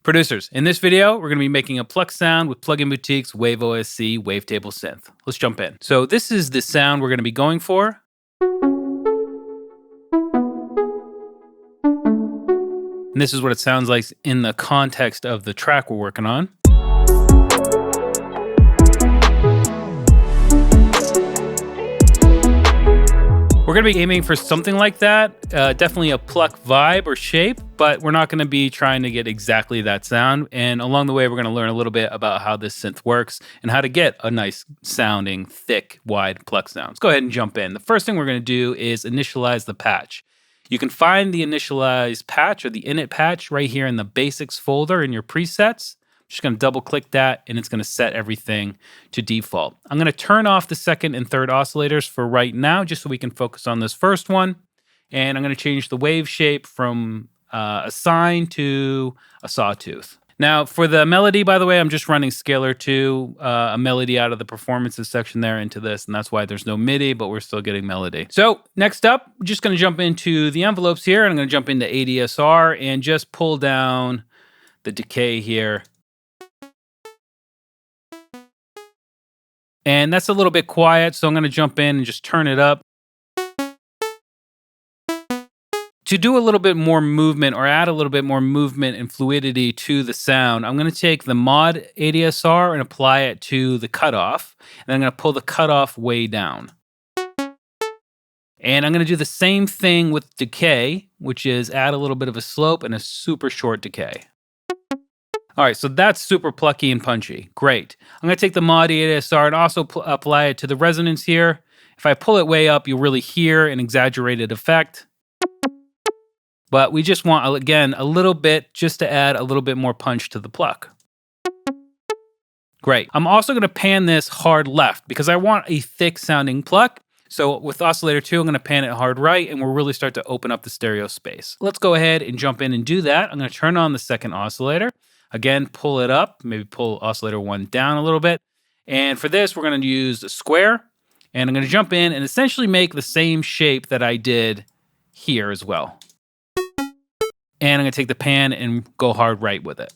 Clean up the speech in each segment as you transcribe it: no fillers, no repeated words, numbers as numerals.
Producers, in this video, we're going to be making a Pluck sound with Plugin Boutique's WaveOSC Wavetable Synth. Let's jump in. So this is the sound we're going to be going for. And this is what it sounds like in the context of the track we're working on. We're going to be aiming for something like that, definitely a Pluck vibe or shape, but we're not going to be trying to get exactly that sound. And along the way, we're going to learn a little bit about how this synth works and how to get a nice sounding, thick, wide Pluck sound. Let's go ahead and jump in. The first thing we're going to do is initialize the patch. You can find the Initialize Patch or the init patch right here in the basics folder in your presets. I'm just going to double click that and it's going to set everything to default. I'm going to turn off the second and third oscillators for right now just so we can focus on this first one. And I'm going to change the wave shape from a sine to a sawtooth. Now for the melody, by the way, I'm just running Scalar 2, a melody out of the performances section there into this, and that's why there's no MIDI, but we're still getting melody. So next up, I'm just going to jump into the envelopes here, and I'm going to jump into ADSR and just pull down the decay here. And that's a little bit quiet, so I'm going to jump in and just turn it up. To do a little bit more movement or add a little bit more movement and fluidity to the sound, I'm going to take the mod ADSR and apply it to the cutoff. And I'm going to pull the cutoff way down. And I'm going to do the same thing with decay, which is add a little bit of a slope and a super short decay. All right, so that's super plucky and punchy. Great. I'm going to take the mod ADSR and also apply it to the resonance here. If I pull it way up, you'll really hear an exaggerated effect. But we just want, again, a little bit just to add a little bit more punch to the pluck. Great. I'm also going to pan this hard left because I want a thick sounding pluck. So with oscillator 2, I'm going to pan it hard right and we'll really start to open up the stereo space. Let's go ahead and jump in and do that. I'm going to turn on the second oscillator. Again, pull it up, maybe pull oscillator 1 down a little bit. And for this, we're going to use a square. And I'm going to jump in and essentially make the same shape that I did here as well. And I'm going to take the pan and go hard right with it.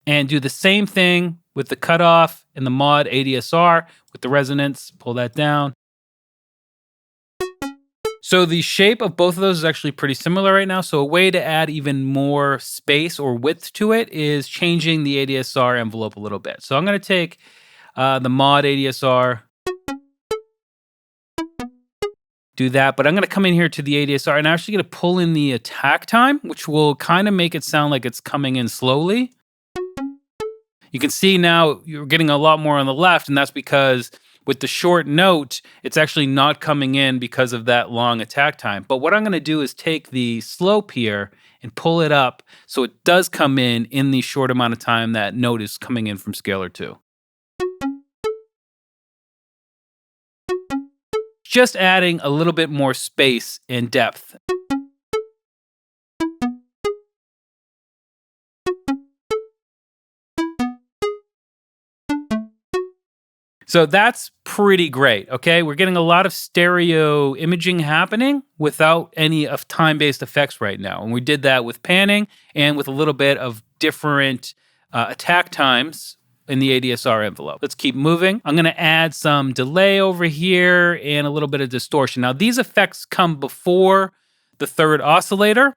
And do the same thing with the cutoff and the mod ADSR with the resonance. Pull that down. So the shape of both of those is actually pretty similar right now. So a way to add even more space or width to it is changing the ADSR envelope a little bit. So I'm going to take the mod ADSR, do that, but I'm going to come in here to the ADSR and I'm actually going to pull in the attack time, which will kind of make it sound like it's coming in slowly. You can see now you're getting a lot more on the left, and that's because with the short note, it's actually not coming in because of that long attack time. But what I'm going to do is take the slope here and pull it up so it does come in the short amount of time that note is coming in from Scalar 2. Just adding a little bit more space and depth. So that's pretty great, okay? We're getting a lot of stereo imaging happening without any of time-based effects right now. And we did that with panning and with a little bit of different attack times in the ADSR envelope. Let's keep moving. I'm going to add some delay over here and a little bit of distortion. Now, these effects come before the third oscillator,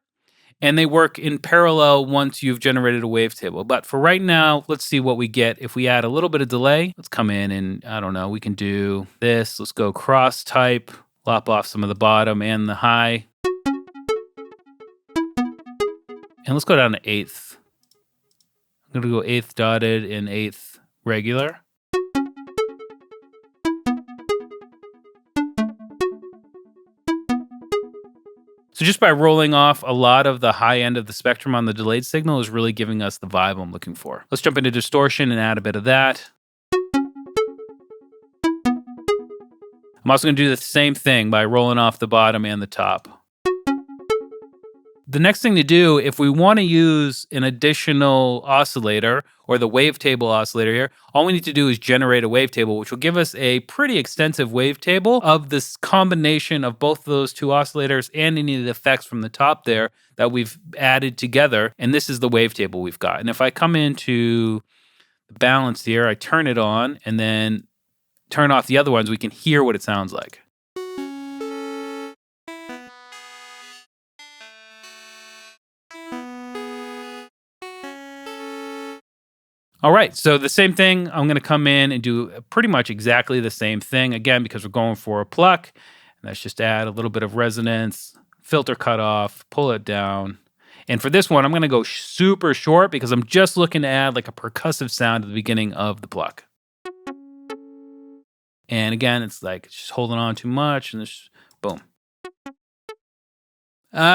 and they work in parallel once you've generated a wavetable. But for right now, let's see what we get if we add a little bit of delay. Let's come in and, I don't know, we can do this. Let's go cross type, lop off some of the bottom and the high. And let's go down to eighth. I'm going to go eighth dotted and eighth regular. So just by rolling off a lot of the high end of the spectrum on the delayed signal is really giving us the vibe I'm looking for. Let's jump into distortion and add a bit of that. I'm also going to do the same thing by rolling off the bottom and the top. The next thing to do, if we want to use an additional oscillator or the wavetable oscillator here, all we need to do is generate a wavetable, which will give us a pretty extensive wavetable of this combination of both of those two oscillators and any of the effects from the top there that we've added together. And this is the wavetable we've got. And if I come into the balance here, I turn it on and then turn off the other ones, we can hear what it sounds like. All right, so the same thing, I'm gonna come in and do pretty much exactly the same thing, again, because we're going for a pluck. And let's just add a little bit of resonance, filter cutoff, pull it down. And for this one, I'm gonna go super short because I'm just looking to add like a percussive sound at the beginning of the pluck. And again, it's like just holding on too much and just boom.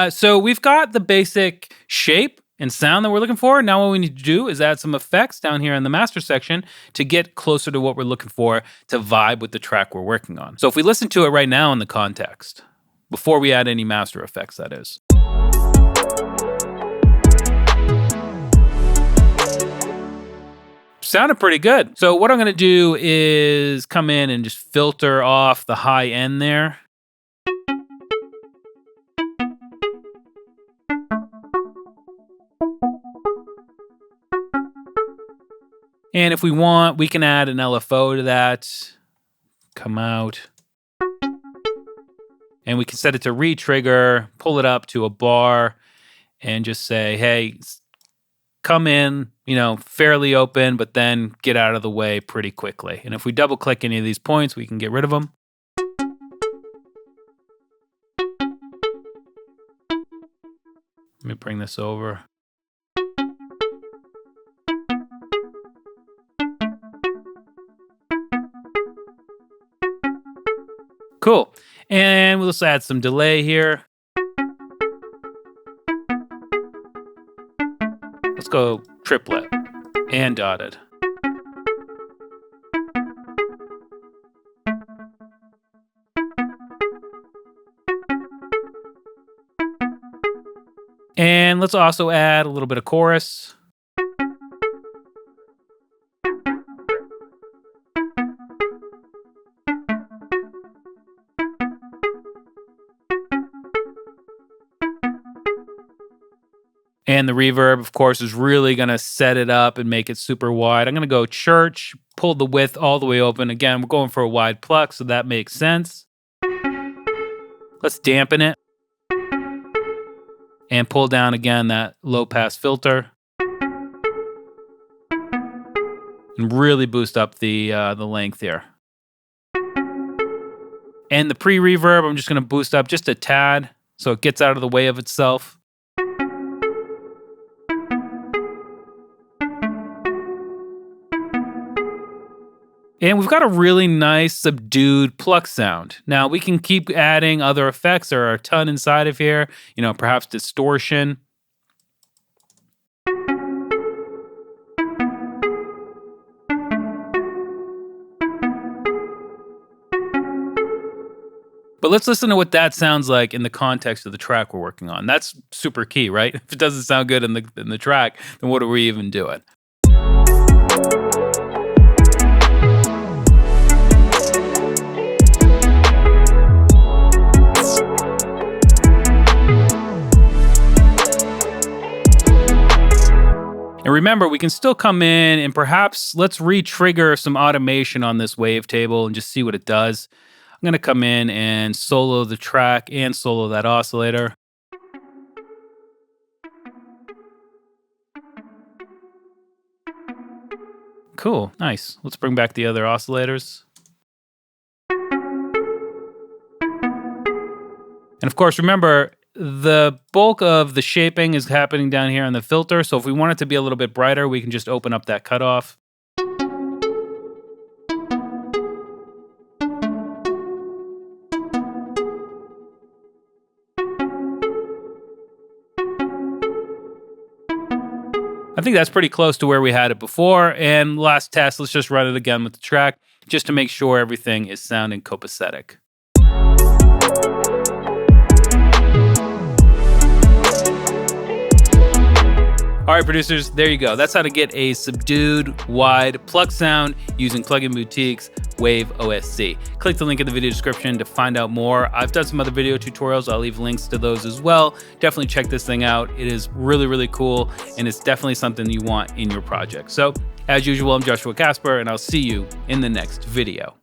So we've got the basic shape and sound that we're looking for. Now what we need to do is add some effects down here in the master section to get closer to what we're looking for to vibe with the track we're working on. So if we listen to it right now in the context, before we add any master effects, that is. Sounded pretty good. So what I'm gonna do is come in and just filter off the high end there. And if we want, we can add an LFO to that. Come out. And we can set it to re-trigger, pull it up to a bar, and just say, hey, come in, fairly open, but then get out of the way pretty quickly. And if we double click any of these points, we can get rid of them. Let me bring this over. Cool. And we'll just add some delay here. Let's go triplet and dotted. And let's also add a little bit of chorus. And the reverb, of course, is really going to set it up and make it super wide. I'm going to go church, pull the width all the way open. Again, we're going for a wide pluck, so that makes sense. Let's dampen it. And pull down, again, that low-pass filter. And really boost up the length here. And the pre-reverb, I'm just going to boost up just a tad so it gets out of the way of itself. And we've got a really nice subdued pluck sound. Now we can keep adding other effects. There are a ton inside of here, perhaps distortion. But let's listen to what that sounds like in the context of the track we're working on. That's super key, right? If it doesn't sound good in the track, then what are we even doing? And remember, we can still come in and perhaps let's re-trigger some automation on this wavetable and just see what it does. I'm going to come in and solo the track and solo that oscillator. Cool, nice. Let's bring back the other oscillators. And of course, remember, the bulk of the shaping is happening down here on the filter. So if we want it to be a little bit brighter, we can just open up that cutoff. I think that's pretty close to where we had it before. And last test, let's just run it again with the track just to make sure everything is sounding copacetic. All right, producers, there you go. That's how to get a subdued, wide pluck sound using Plugin Boutique's WaveOSC. Click the link in the video description to find out more. I've done some other video tutorials. I'll leave links to those as well. Definitely check this thing out. It is really, really cool, and it's definitely something you want in your project. So, as usual, I'm Joshua Casper, and I'll see you in the next video.